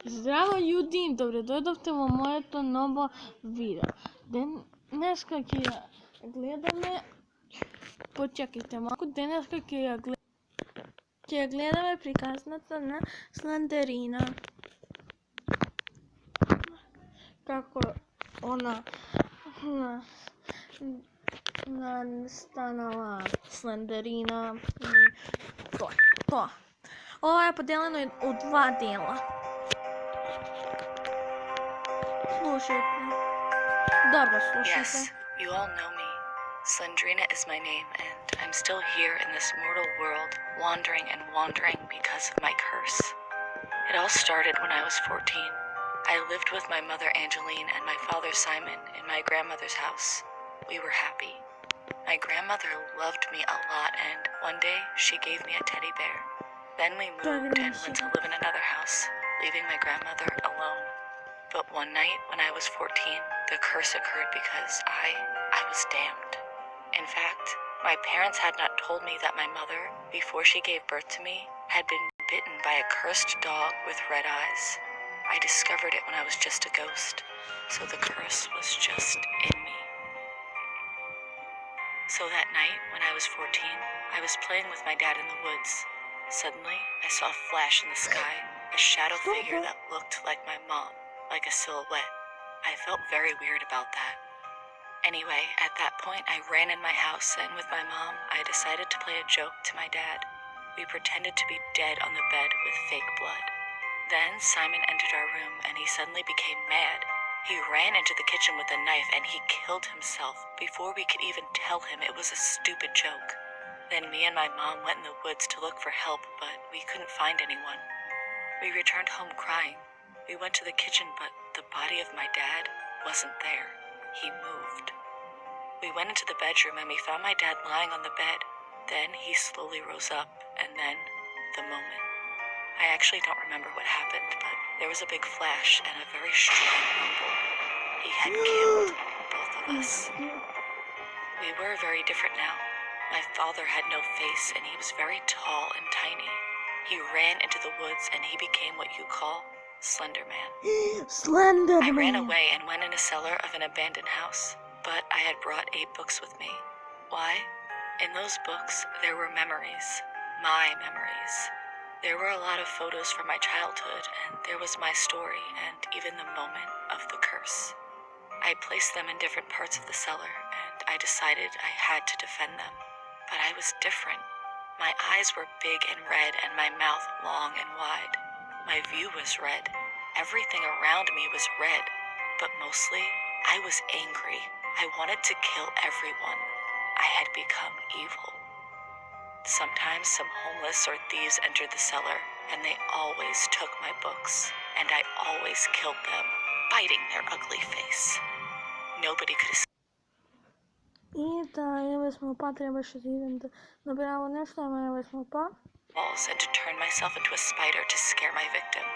Zdravo ljudi, dobrodošli v моето ново видео. Днеска ќе ја гледаме, почекайте малку, днеска ќе ја гледаме приказната на Сленderina. Како она станала Slenderina и тоа. Ова е поделено у два дела. Слушайте. Добро слушайте. Yes, you all know me. Slenderina is my name, and I'm still here in this mortal world, wandering and wandering because of my curse. It all started when I was 14. I lived with my mother Angeline and my father Simon in my grandmother's house. We were happy. My grandmother loved me a lot, and one day she gave me a teddy bear. Then we moved and went to live in another house, leaving my grandmother alone. But one night when I was 14, the curse occurred because I was damned. In fact, my parents had not told me that my mother, before she gave birth to me, had been bitten by a cursed dog with red eyes. I discovered it when I was just a ghost, so the curse was just in me. So that night, when I was 14, I was playing with my dad in the woods. Suddenly, I saw a flash in the sky, a shadow figure that looked like my mom, like a silhouette. I felt very weird about that. Anyway, at that point, I ran in my house, and with my mom, I decided to play a joke to my dad. We pretended to be dead on the bed with fake blood. Then Simon entered our room, and he suddenly became mad. He ran into the kitchen with a knife, and he killed himself before we could even tell him it was a stupid joke. Then me and my mom went in the woods to look for help, but we couldn't find anyone. We returned home crying. We went to the kitchen, but the body of my dad wasn't there. He moved. We went into the bedroom, and we found my dad lying on the bed. Then he slowly rose up, and then the moment. I actually don't remember what happened, but there was a big flash and a very strong rumble. He had killed both of us. We were very different now. My father had no face, and he was very tall and tiny. He ran into the woods, and he became what you call Slender Man. Slender I ran Man. away and went in a cellar of an abandoned house, but I had brought 8 books with me. Why? In those books, there were memories. My memories. There were a lot of photos from my childhood, and there was my story and even the moment of the curse. I placed them in different parts of the cellar, and I decided I had to defend them. But I was different. My eyes were big and red, and my mouth long and wide. My view was red. Everything around me was red, but mostly I was angry. I wanted to kill everyone. I had become evil. Sometimes some homeless or thieves entered the cellar, and they always took my books, and I always killed them, biting their ugly face. Nobody could escape. И да, еве смо па, требаше да идем да направя нешто, ама еве смо па. Walls and to turn myself into a spider to scare my victim.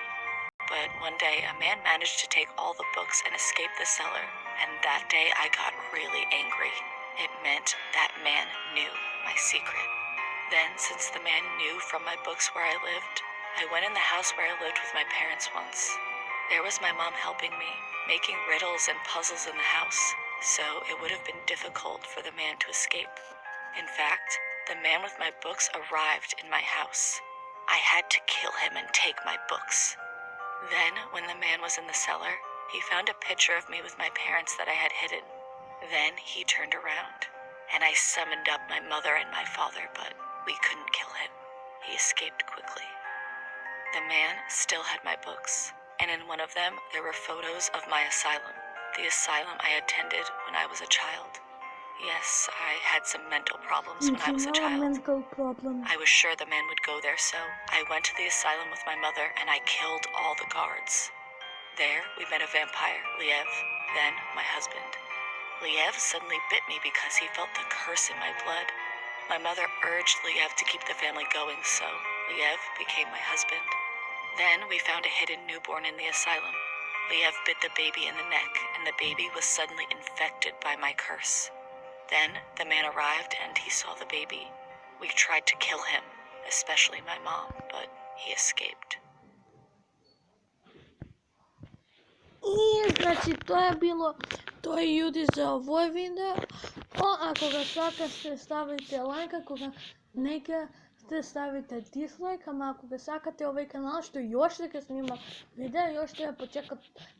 But one day, a man managed to take all the books and escape the cellar, and that day I got really angry. It meant that man knew my secret. Then, since the man knew from my books where I lived, I went in the house where I lived with my parents once. There was my mom helping me, making riddles and puzzles in the house, so it would have been difficult for the man to escape. In fact, the man with my books arrived in my house. I had to kill him and take my books. Then, when the man was in the cellar, he found a picture of me with my parents that I had hidden. Then he turned around, and I summoned up my mother and my father, but we couldn't kill him. He escaped quickly. The man still had my books, and in one of them there were photos of my asylum, the asylum I attended when I was a child. Yes, I had some mental problems when I was a child. I was sure the man would go there, so I went to the asylum with my mother and I killed all the guards. There we met a vampire, Liev, then my husband. Liev suddenly bit me because he felt the curse in my blood. My mother urged Liev to keep the family going, so Liev became my husband. Then we found a hidden newborn in the asylum. Liev bit the baby in the neck, and the baby was suddenly infected by my curse. Then the man arrived and he saw the baby. We tried to kill him, especially my mom, but he escaped. Znači, to je ljudi za ovaj video. Ako ga sakate, stavite like, ako ga neka ste stavite dislike, ako ga sakate ovaj kanal, što još neka snima video, još treba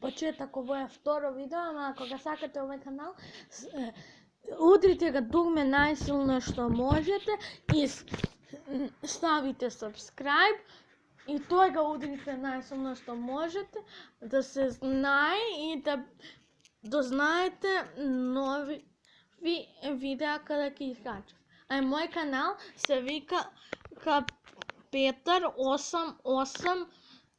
početak ovo je vtoro video, ako ga sakate ovaj kanal, udrite ga dugme najsilno što možete i stavite subscribe. I to ga udrite najsilno što možete, da se znaje i da doznajete novi videa kada ih izkačem. A moj kanal se vika Petar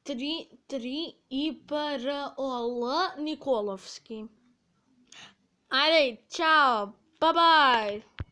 8833 IPROL Nikolovski. Ajde, čao, bye bye!